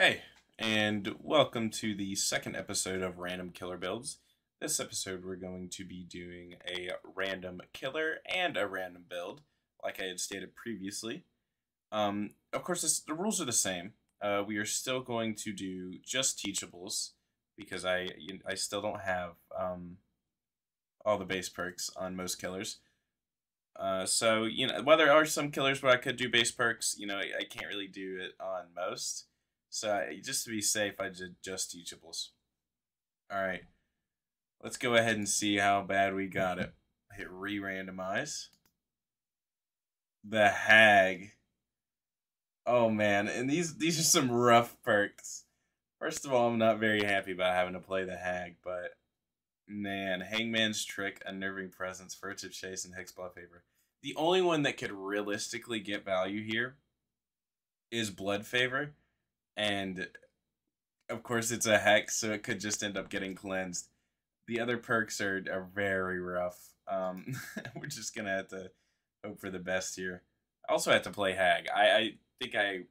Hey, and welcome to the second episode of Random Killer Builds. This episode we're going to be doing a random killer and a random build, like I had stated previously. Of course, the rules are the same. We are still going to do just teachables, because I still don't have all the base perks on most killers. So, while there are some killers where I could do base perks, I can't really do it on most. So just to be safe, I did just teachables. Alright, let's go ahead and see how bad we got it. Hit re-randomize. The Hag. Oh man, and these are some rough perks. First of all, I'm not very happy about having to play the Hag, but man, Hangman's Trick, Unnerving Presence, Furtive Chase, and Hex Blood Favor. The only one that could realistically get value here is Blood Favor. And of course it's a hex, so it could just end up getting cleansed. The other perks are very rough. We're just gonna have to hope for the best here. I also have to play Hag. I think I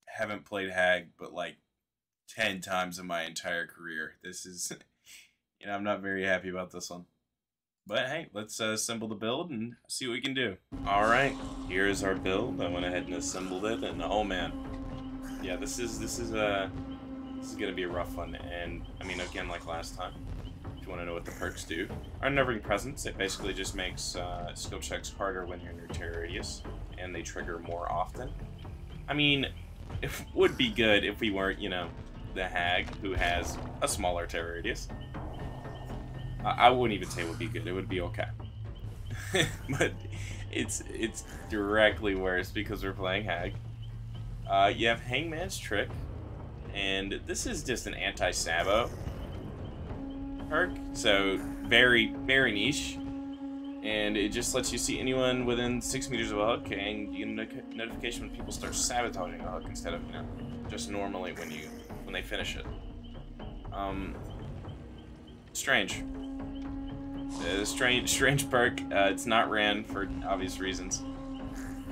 haven't played Hag but like 10 times in my entire career. This is, I'm not very happy about this one. But hey, let's assemble the build and see what we can do. Alright, here's our build. I went ahead and assembled it, and oh man. Yeah, this is gonna be a rough one, and I mean, again, like last time, if you want to know what the perks do, Unnerving Presence, it basically just makes skill checks harder when you're in your terror radius, and they trigger more often. I mean, it would be good if we weren't, the Hag, who has a smaller terror radius. I wouldn't even say it would be good; it would be okay. But it's directly worse because we're playing Hag. You have Hangman's Trick, and this is just an anti-sabo perk, so very, very niche, and it just lets you see anyone within 6 meters of a hook, and you get a notification when people start sabotaging a hook instead of, just normally when they finish it. Strange. Strange perk. It's not ran for obvious reasons.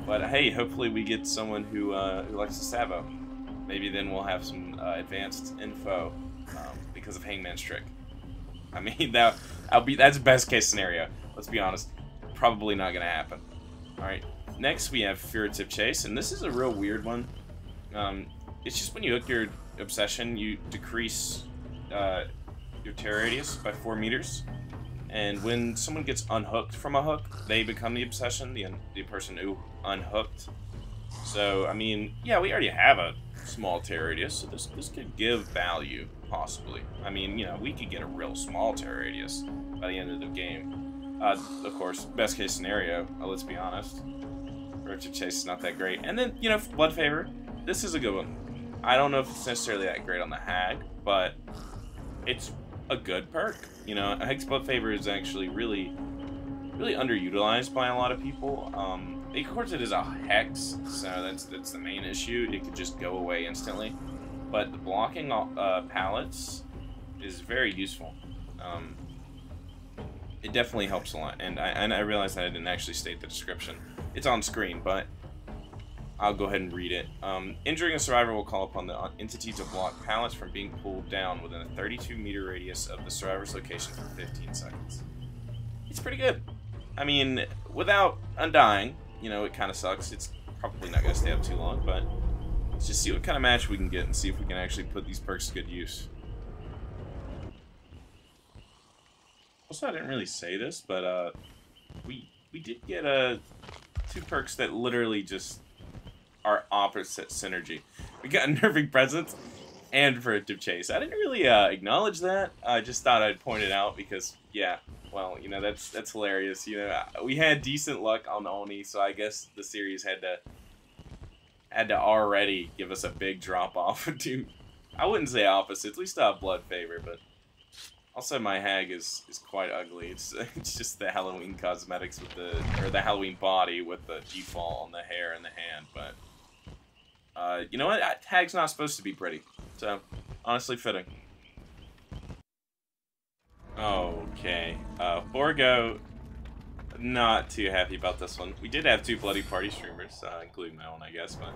But hey, hopefully we get someone who likes to sabo. Maybe then we'll have some advanced info because of Hangman's Trick. I mean, that's best case scenario. Let's be honest, probably not gonna happen. All right, next we have Furtive Chase, and this is a real weird one. It's just when you hook your obsession, you decrease your terror radius by 4 meters. And when someone gets unhooked from a hook, they become the obsession, the person who unhooked. So, I mean, yeah, we already have a small terror radius, so this could give value, possibly. I mean, we could get a real small terror radius by the end of the game. Of course, best case scenario, let's be honest. Furtive Chase is not that great. And then, Blood Favor, this is a good one. I don't know if it's necessarily that great on the Hag, but it's a good perk. A Hex Blood Favor is actually really underutilized by a lot of people. Of course it is a Hex, so that's the main issue. It could just go away instantly. But the blocking pallets is very useful. It definitely helps a lot, and I realized that I didn't actually state the description. It's on screen, but I'll go ahead and read it. Injuring a survivor will call upon the entity to block pallets from being pulled down within a 32-meter radius of the survivor's location for 15 seconds. It's pretty good. I mean, without undying, it kind of sucks. It's probably not going to stay up too long, but let's just see what kind of match we can get and see if we can actually put these perks to good use. Also, I didn't really say this, but we did get 2 perks that literally just are opposite synergy. We got Unnerving Presence and Furtive Chase. I didn't really acknowledge that. I just thought I'd point it out because, yeah, well, that's hilarious. We had decent luck on Oni, so I guess the series had to already give us a big drop off to, I wouldn't say opposites, at least Blood Favor, but also my Hag is quite ugly. It's just the Halloween cosmetics with the Halloween body with the default on the hair and the hand, but you know what? Hag's not supposed to be pretty, so honestly fitting. Okay, Borgo, not too happy about this one. We did have 2 Bloody Party streamers, including my own, I guess, but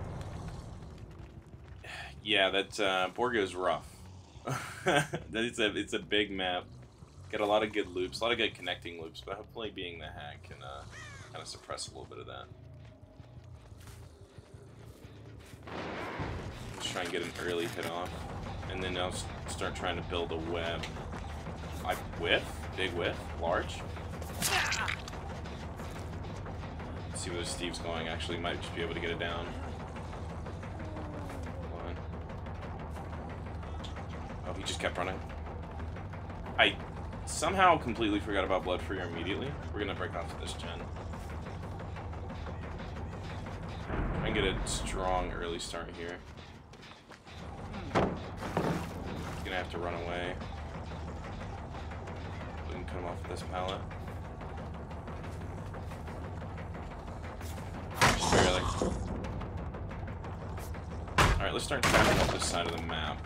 Yeah, that Borgo's rough. It's a big map. Got a lot of good loops, a lot of good connecting loops, but hopefully being the hack can kind of suppress a little bit of that. Let's try and get an early hit off, and then I'll start trying to build a web. I whiff? Big whiff? Large? Let's see where Steve's going. Actually, might just be able to get it down. Hold on. Oh, he just kept running. I somehow completely forgot about Bloodfreer immediately. We're gonna break off to this gen. Try and get a strong early start here. He's gonna have to run away. We can cut him off with this pallet. Just barely. Alright, let's start trapping up this side of the map.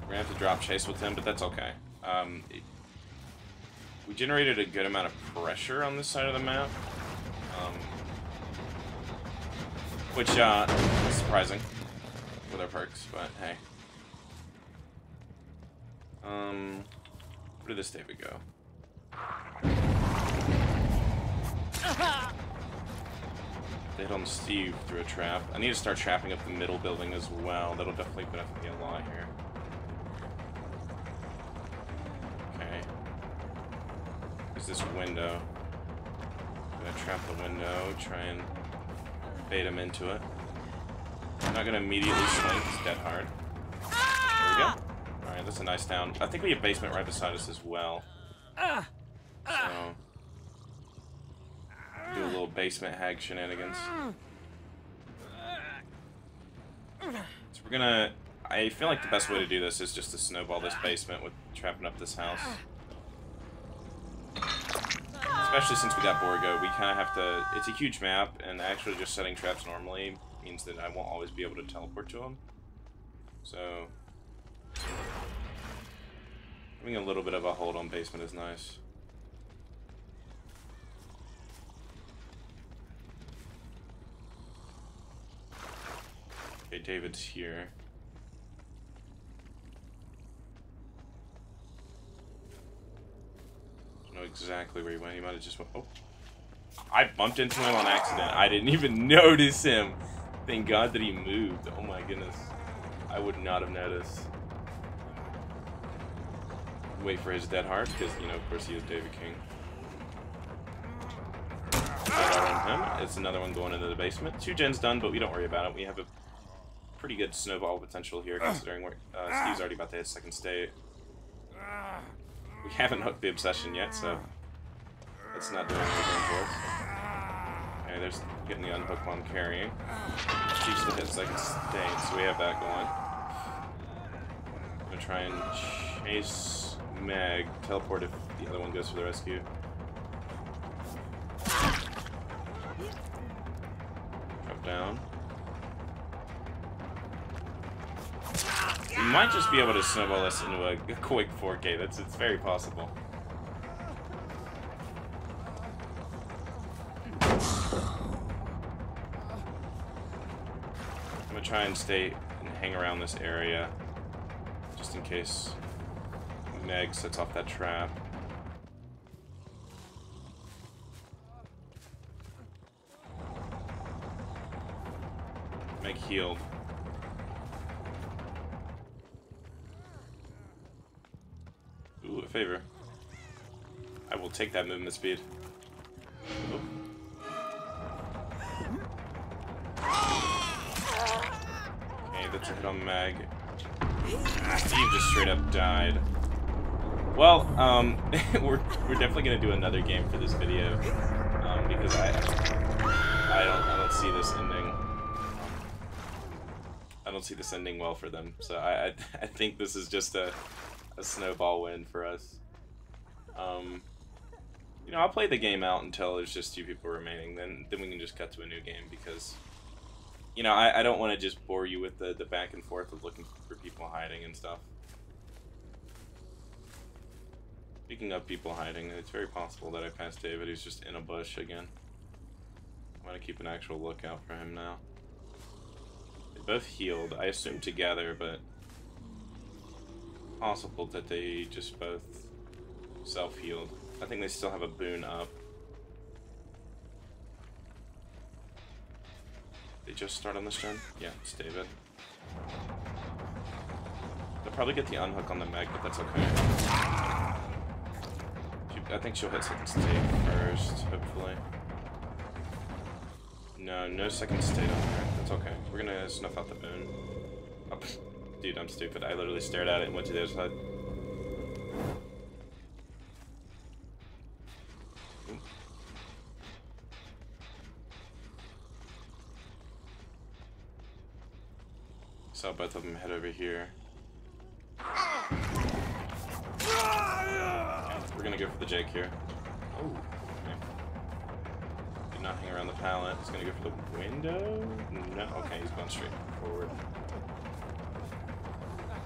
We're gonna have to drop chase with him, but that's okay. We generated a good amount of pressure on this side of the map, which is surprising with our perks, but hey. Where did this David go? They hit on Steve through a trap. I need to start trapping up the middle building as well. That'll definitely benefit me a lot here. This window. I'm gonna trap the window, try and bait him into it. I'm not gonna immediately swing, it's dead hard. There we go. Alright, that's a nice down. I think we have basement right beside us as well. So, do a little basement hag shenanigans. So we're gonna... I feel like the best way to do this is just to snowball this basement with trapping up this house. Especially since we got Borgo, we kind of have to... It's a huge map, and actually just setting traps normally means that I won't always be able to teleport to him. So... having a little bit of a hold on basement is nice. Okay, David's here. Know exactly where he went. He might have just went. Oh, I bumped into him on accident. I didn't even notice him. Thank God that he moved. Oh my goodness, I would not have noticed. Wait for his dead heart because you know, of course, he is David King. On him. It's another one going into the basement. 2 gens done, but we don't worry about it. We have a pretty good snowball potential here, considering where Steve's already about to hit second state. We haven't hooked the obsession yet, so that's not doing anything for us. Okay, there's getting the unhook while I'm carrying. Chief's still hit second state, so we have that going. I'm gonna try and chase Meg, teleport if the other one goes for the rescue. Drop down. We might just be able to snowball this into a quick 4K. It's very possible. I'm gonna try and stay and hang around this area just in case Meg sets off that trap. Meg healed. Ooh, a favor. I will take that movement speed. Ooh. Okay, that's a hit on Meg. Steve just straight up died. Well, we're definitely gonna do another game for this video because I don't see this ending. I don't see this ending well for them. So I think this is just a snowball win for us. You know, I'll play the game out until there's just 2 people remaining. Then we can just cut to a new game because, you know, I don't want to just bore you with the back and forth of looking for people hiding and stuff. Speaking of people hiding, it's very possible that I passed David, who's just in a bush again. I'm gonna keep an actual lookout for him now. Both healed. I assume together, but possible that they just both self-healed. I think they still have a boon up. They just start on this gen? Yeah, it's David. They'll probably get the unhook on the Meg, but that's okay. I think she'll hit second state first, hopefully. No, no second state on her. That's okay. We're gonna snuff out the boon. Oh, dude, I'm stupid. I literally stared at it and went to the other side. Ooh. Saw both of them head over here. We're gonna go for the Jake here. Oh, okay. Did not hang around the pallet. He's gonna go for the window? No, okay, he's going straight forward.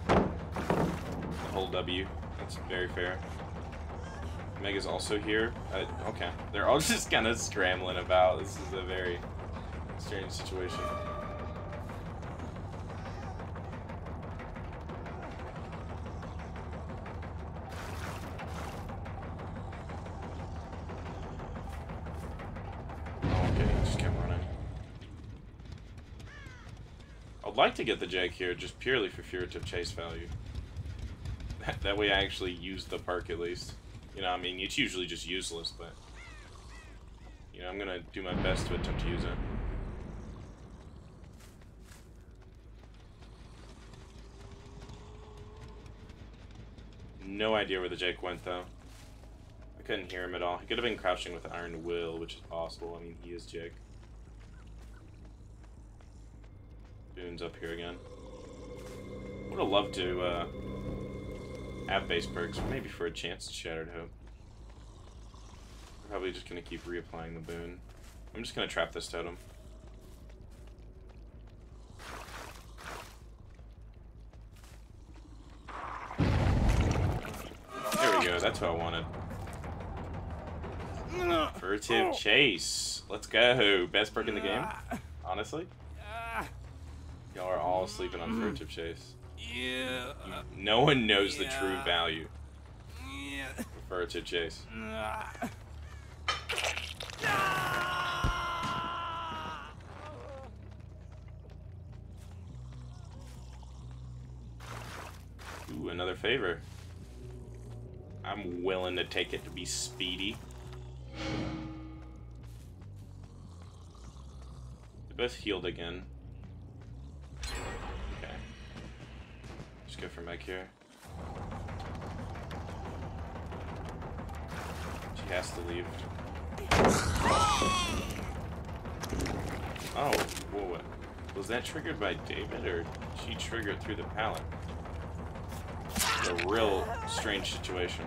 The whole W. That's very fair. Meg is also here. Okay. They're all just kind of scrambling about. This is a very strange situation. I'd like to get the Jake here just purely for furtive chase value. That way I actually use the perk at least. You know, I mean, it's usually just useless, but... You know, I'm gonna do my best to attempt to use it. No idea where the Jake went, though. I couldn't hear him at all. He could have been crouching with Iron Will, which is possible. I mean, he is Jake. Boon's up here again. Would have loved to have base perks, maybe for a chance to Shattered Hope. We're probably just gonna keep reapplying the boon. I'm just gonna trap this totem. There we go, that's what I wanted. Furtive Chase. Let's go. Best perk in the game, honestly. Y'all are all sleeping on Furtive Chase. Yeah. No one knows the true value of Furtive Chase. Ooh, another favor. I'm willing to take it to be speedy. They're both healed again. Okay. Just go for Meg here. She has to leave. Oh, whoa. Was that triggered by David, or she triggered through the pallet? It's a real strange situation.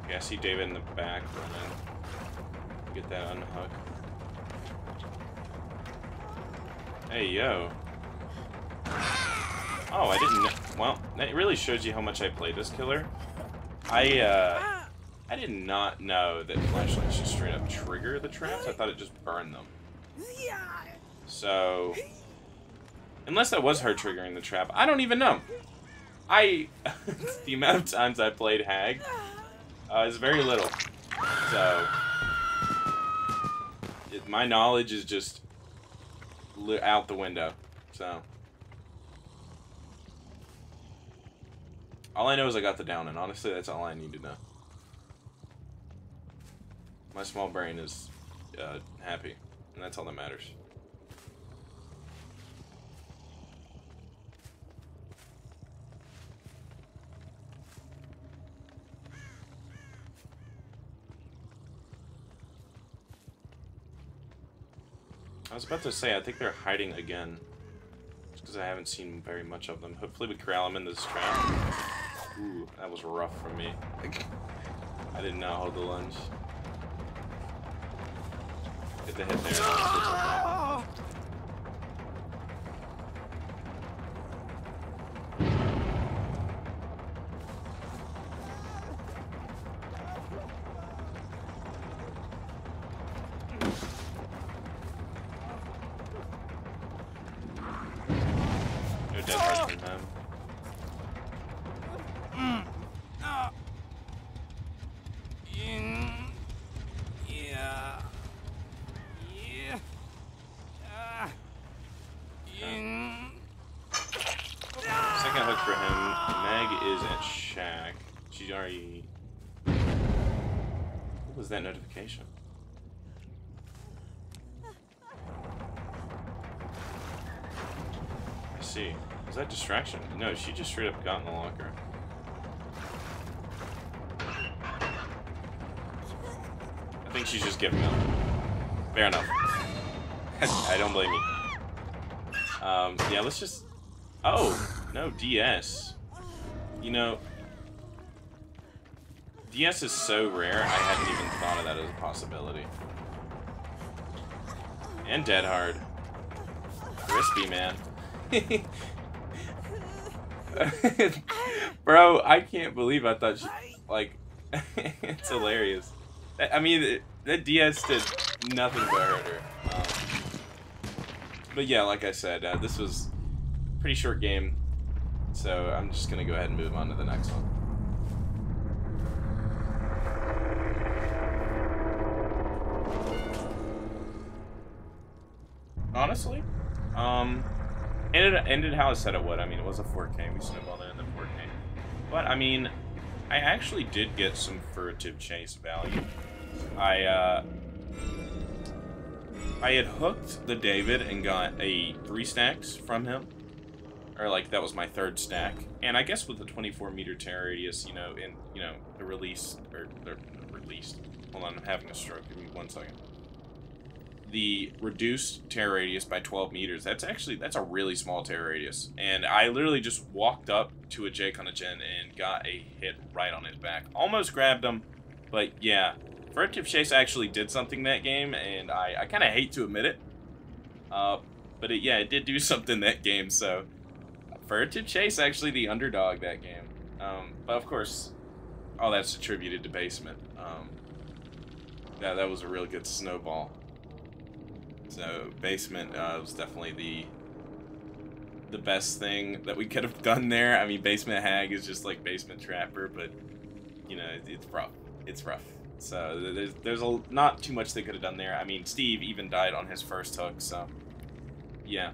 Okay, I see David in the back running. Get that unhook. Hey, yo. Oh, I didn't know. Well, that really shows you how much I play this killer. I did not know that flashlights just straight up trigger the traps. I thought it just burned them. So, unless that was her triggering the trap, I don't even know. The amount of times I played Hag is very little. So, my knowledge is just out the window. So, all I know is I got the down, and honestly, that's all I need to know. My small brain is happy, and that's all that matters. I was about to say, I think they're hiding again. Just because I haven't seen very much of them. Hopefully we corral them in this trap. Ooh, that was rough for me. I did not hold the lunge. Get the hit there. a dead hard from him. Second hook for him. Meg is at Shack. She's already... What was that notification? I see. Was that distraction? No, she just straight up got in the locker. I think she's just giving up. Fair enough. I don't blame you. Yeah, let's just... Oh, no, DS. You know, DS is so rare, I hadn't even thought of that as a possibility. And dead hard. Crispy, man. Bro, I can't believe I thought she... Like, it's hilarious. I mean, that DS did nothing but hurt her. But yeah, like I said, this was a pretty short game. So I'm just going to go ahead and move on to the next one. Honestly, ended how I said it would. I mean, it was a 4K. We snowballed it in the 4K. But, I mean, I actually did get some furtive chase value. I had hooked the David and got a 3 stacks from him. Or, like, that was my 3rd stack. And I guess with the 24-meter tear radius, you know, in, you know, the release, or the released. Hold on, I'm having a stroke. Give me 1 second. The reduced tear radius by 12 meters, that's a really small tear radius. And I literally just walked up to a Jake on a gen and got a hit right on his back. Almost grabbed him, but yeah. Furtive Chase actually did something that game, and I kind of hate to admit it. But it did do something that game, so... Furtive Chase actually the underdog that game. But of course, all that's attributed to Basement. That was a really good snowball. So Basement was definitely the best thing that we could have done there. I mean, Basement Hag is just like Basement Trapper, but you know, it's rough. It's rough. So there's not too much they could have done there. I mean, Steve even died on his first hook, so yeah.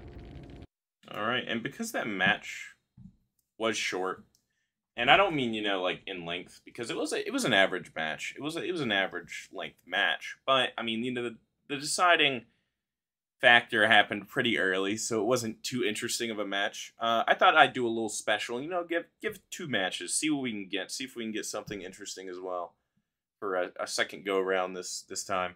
All right, and because that match was short, and I don't mean, you know, like in length, because it was an average match. It was an average length match, but I mean, you know, the deciding factor happened pretty early, so it wasn't too interesting of a match. I thought I'd do a little special, you know, give 2 matches, see what we can get, see if we can get something interesting as well for a second go around this time.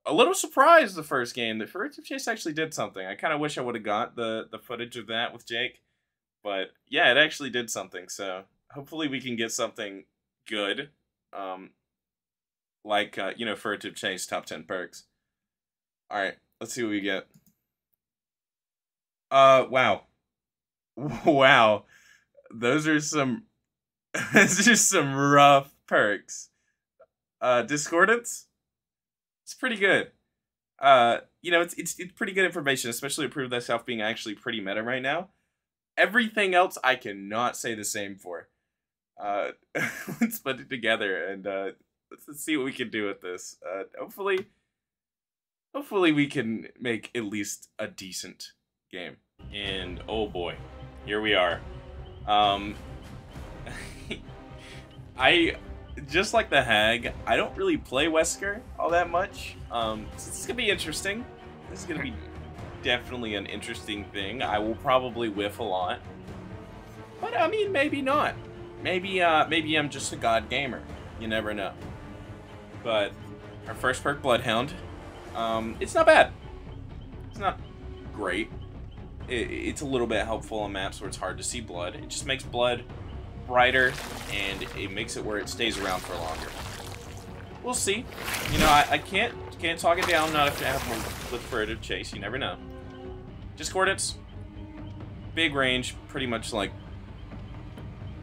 A little surprised the first game. The Furtive Chase actually did something. I kind of wish I would have got the footage of that with Jake. But yeah, it actually did something. So hopefully we can get something good. Like, you know, Furtive Chase top 10 perks. Alright, let's see what we get. Wow. Wow. Those are some rough perks. Discordance? It's pretty good. You know, it's pretty good information, especially to prove that South being actually pretty meta right now. Everything else I cannot say the same for. Let's put it together and let's see what we can do with this. Hopefully we can make at least a decent game. And oh boy, here we are. Just like the Hag, I don't really play Wesker all that much. So this is gonna be interesting. This is gonna be definitely an interesting thing. I will probably whiff a lot, but I mean, maybe not. Maybe I'm just a god gamer. You never know. But our first perk, Bloodhound, it's not bad. It's not great. It's a little bit helpful on maps where it's hard to see blood. It just makes blood brighter, and it makes it where it stays around for longer. We'll see. You know, I can't talk it down, not if you have with Furtive Chase. You never know. Discordance, big range, pretty much like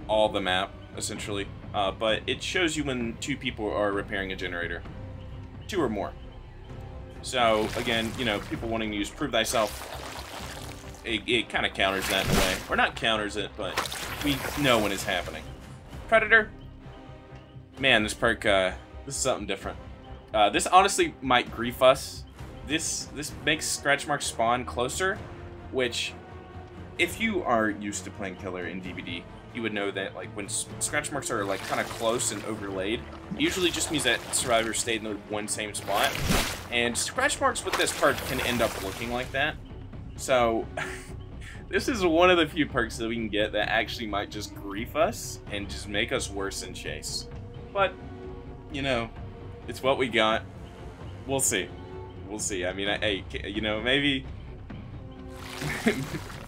all the map, essentially. But it shows you when 2 people are repairing a generator. 2 or more. So, again, you know, people wanting to use Prove Thyself, it kind of counters that in a way. Or not counters it, but we know when it's happening. Predator. Man, this perk, this is something different. This honestly might grief us. This makes scratch marks spawn closer, which, if you are used to playing killer in DBD, you would know that like when scratch marks are like kind of close and overlaid, it usually just means that survivors stayed in the one same spot. And scratch marks with this perk can end up looking like that. So this is one of the few perks that we can get that actually might just grief us and just make us worse in chase. But, you know, it's what we got. We'll see. We'll see. I mean, hey, you know, maybe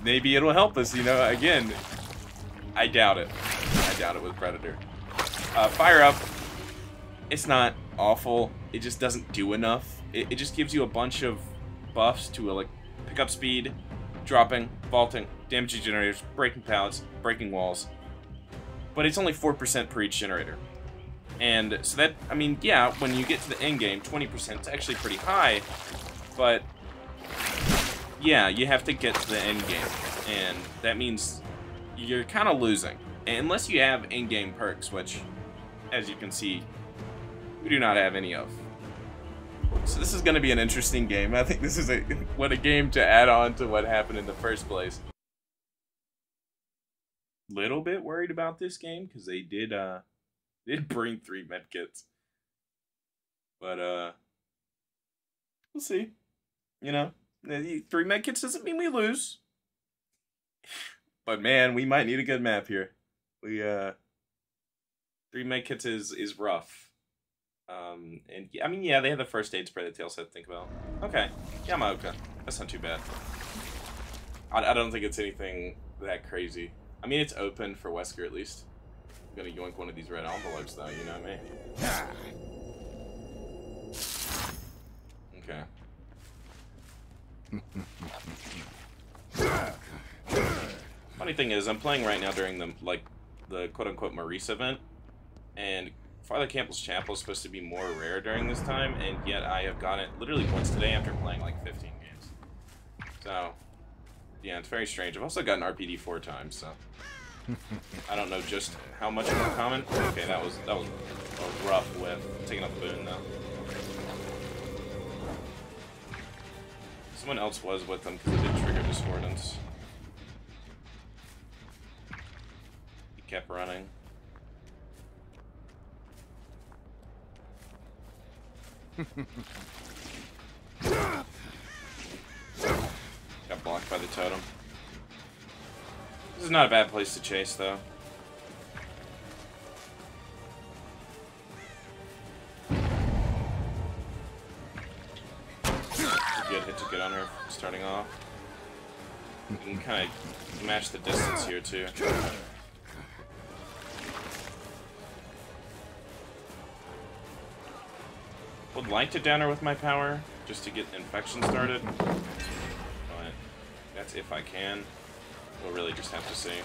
maybe it'll help us, you know, again. I doubt it. I doubt it with Predator. Fire Up, it's not awful. It just doesn't do enough. It just gives you a bunch of buffs to like pick up speed, dropping, vaulting, damaging generators, breaking pallets, breaking walls. But it's only 4% per each generator. And so that, I mean, yeah, when you get to the end game, 20% is actually pretty high. But yeah, you have to get to the end game. And that means you're kind of losing. Unless you have in-game perks, which, as you can see, we do not have any of. So this is going to be an interesting game. I think this is what a game to add on to what happened in the first place. Little bit worried about this game, because they did bring 3 medkits. But, we'll see. You know, 3 medkits doesn't mean we lose. But man, we might need a good map here. We 3 medkits is rough. And I mean, yeah, they have the first aid spray that Tail said to think about. Okay, Yamaoka. That's not too bad. I don't think it's anything that crazy. I mean, it's open for Wesker at least. I'm gonna yoink one of these red envelopes though, you know me. Okay. Funny thing is, I'm playing right now during the quote-unquote Maurice event, and Father Campbell's Chapel is supposed to be more rare during this time, and yet I have gotten it literally once today after playing like 15 games. So, yeah, it's very strange. I've also gotten RPD 4 times, so I don't know just how much more common. Okay, that was a rough whiff. Taking out the boon though. Someone else was with them because it did trigger discordance. He kept running. Got blocked by the totem. This is not a bad place to chase, though. Good hit to get on her starting off. You can kind of match the distance here, too. Would like to down her with my power, just to get infection started. But that's if I can. We'll really just have to see.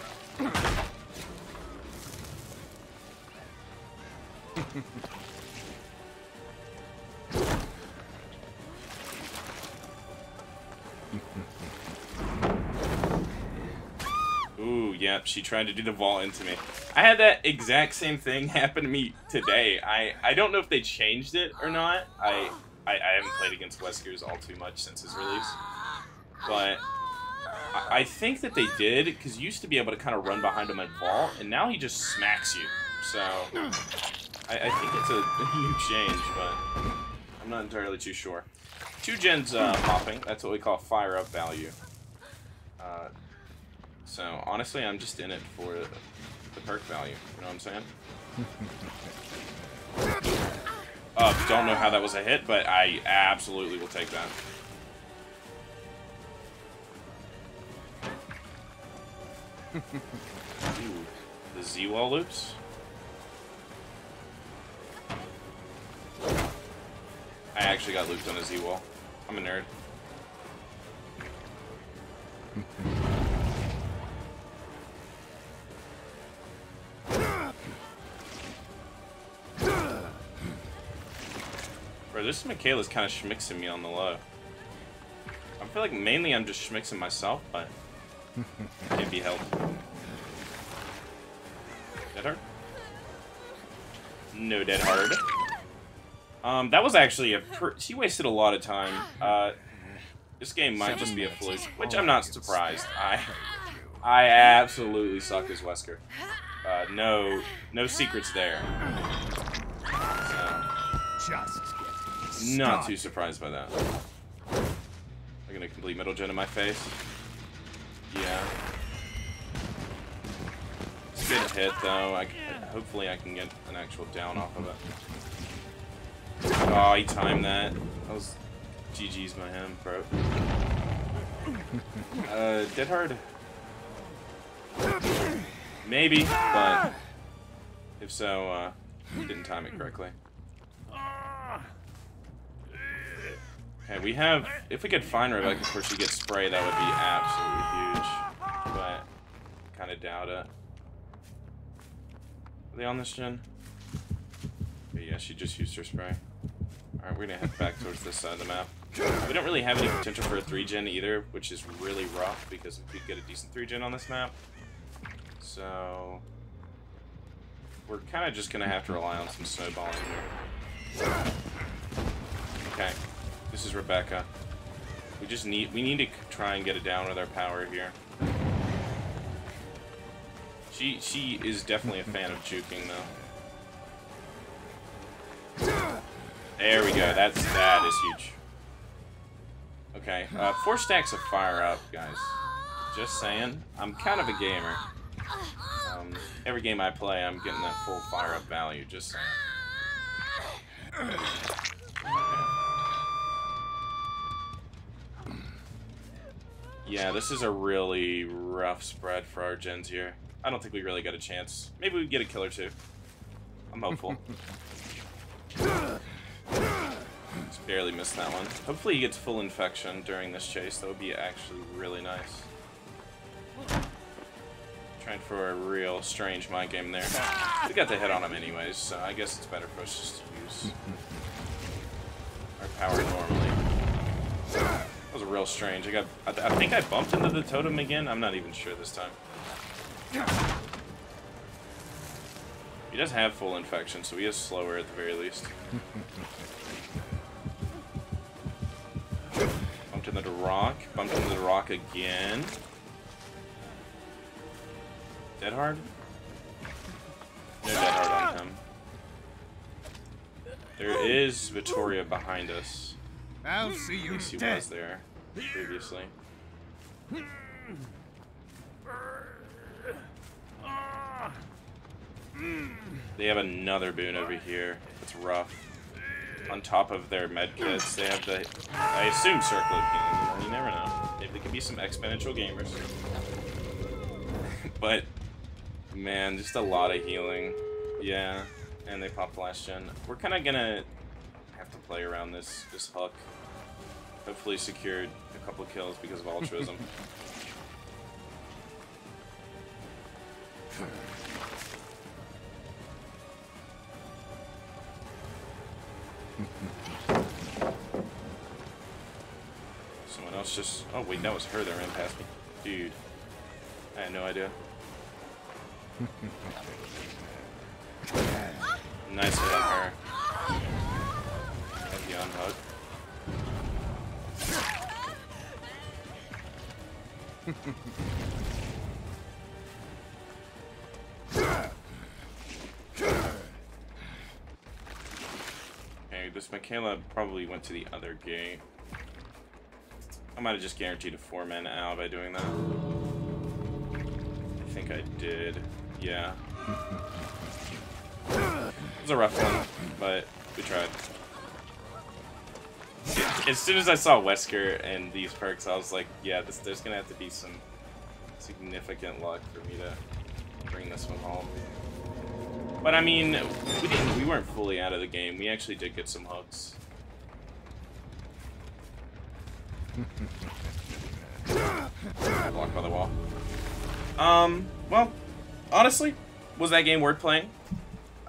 Ooh, yep, she tried to do the vault into me. I had that exact same thing happen to me today. I don't know if they changed it or not. I haven't played against Weskers all too much since his release. But I think that they did, because you used to be able to kind of run behind him and vault, and now he just smacks you. So, I think it's a new change, but I'm not entirely too sure. 2 gens popping, that's what we call fire up value. So, honestly, I'm just in it for the perk value, you know what I'm saying? Don't know how that was a hit, but I absolutely will take that. Ooh, the Z-wall loops? I actually got looped on a Z-wall. I'm a nerd. Bro, this Michaela's kind of schmixing me on the low. I feel like mainly I'm just schmixing myself, but Can't be helped. Dead hard? No dead hard. That was actually she wasted a lot of time. This game might just be a fluke, which I'm not surprised. I absolutely suck as Wesker. No secrets there. So, not too surprised by that. I'm gonna complete middle gen in my face. Yeah. It's a good hit though. Hopefully I can get an actual down off of it. Oh, he timed that. That was GG's by him, bro. Dead hard. Maybe, but if so, didn't time it correctly. Okay, we have. If we could find Rebecca before she gets sprayed, that would be absolutely huge. But kind of doubt it. Are they on this gen? Yeah, she just used her spray. Alright, we're gonna head back towards this side of the map. We don't really have any potential for a 3-gen either, which is really rough because we could get a decent 3-gen on this map. So we're kind of just gonna have to rely on some snowballing here. Okay, this is Rebecca. We need to try and get it down with our power here. She is definitely a fan of juking though. There we go. That is huge. Okay, 4 stacks of fire up, guys. Just saying. I'm kind of a gamer. Every game I play, I'm getting that full fire up value. Just saying. Yeah, this is a really rough spread for our gens here. I don't think we really got a chance. Maybe we get a kill or two. I'm hopeful. Just barely missed that one. Hopefully he gets full infection during this chase. That would be actually really nice. Trying for a real strange mind game there. We got the hit on him anyways, so I guess it's better for us just to use our power normally. That was a real strange. I think I bumped into the totem again. I'm not even sure this time. He does have full infection, so he is slower at the very least. Bumped into the rock. Bumped into the rock again. Dead hard? No dead hard on him. There is Vittoria behind us. I'll see you. At least he was there previously. They have another boon over here. It's rough. On top of their medkits, they have the, I assume, circle of healing. You never know. Maybe they could be some exponential gamers. But, man, just a lot of healing. Yeah, and they popped the last gen. We're kind of gonna have to play around this hook. Hopefully secured a couple of kills because of altruism. Someone else just... Oh, wait, that was her that ran past me. Dude. I had no idea. Nice hit on her. Heavy on hug. Okay, this Michaela probably went to the other gate. I might have just guaranteed a 4-man out by doing that. I think I did. Yeah. It was a rough one, but we tried. As soon as I saw Wesker and these perks, I was like, yeah, there's gonna have to be some significant luck for me to bring this one home. But I mean, we weren't fully out of the game. We actually did get some hooks. Blocked by the wall. Well, honestly, was that game worth playing?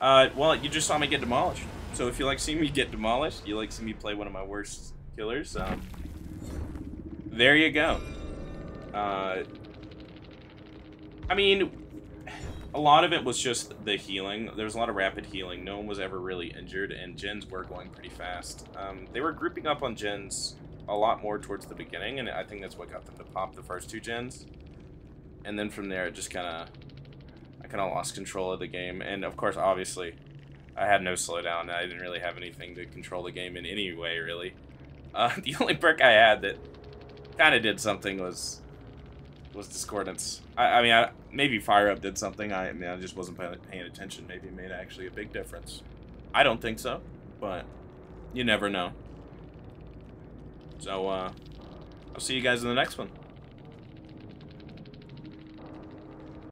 Well, you just saw me get demolished. So if you like seeing me get demolished, you like seeing me play one of my worst killers, there you go. I mean, a lot of it was just the healing. There was a lot of rapid healing. No one was ever really injured, and gens were going pretty fast. They were grouping up on gens a lot more towards the beginning, and I think that's what got them to pop the first 2 gens. And then from there, it just I kind of lost control of the game. And of course, obviously, I had no slowdown. I didn't really have anything to control the game in any way, really. The only perk I had that kind of did something was Discordance. I mean, maybe Fire Up did something. I mean, I just wasn't paying attention. Maybe it made actually a big difference. I don't think so, but you never know. So, I'll see you guys in the next one.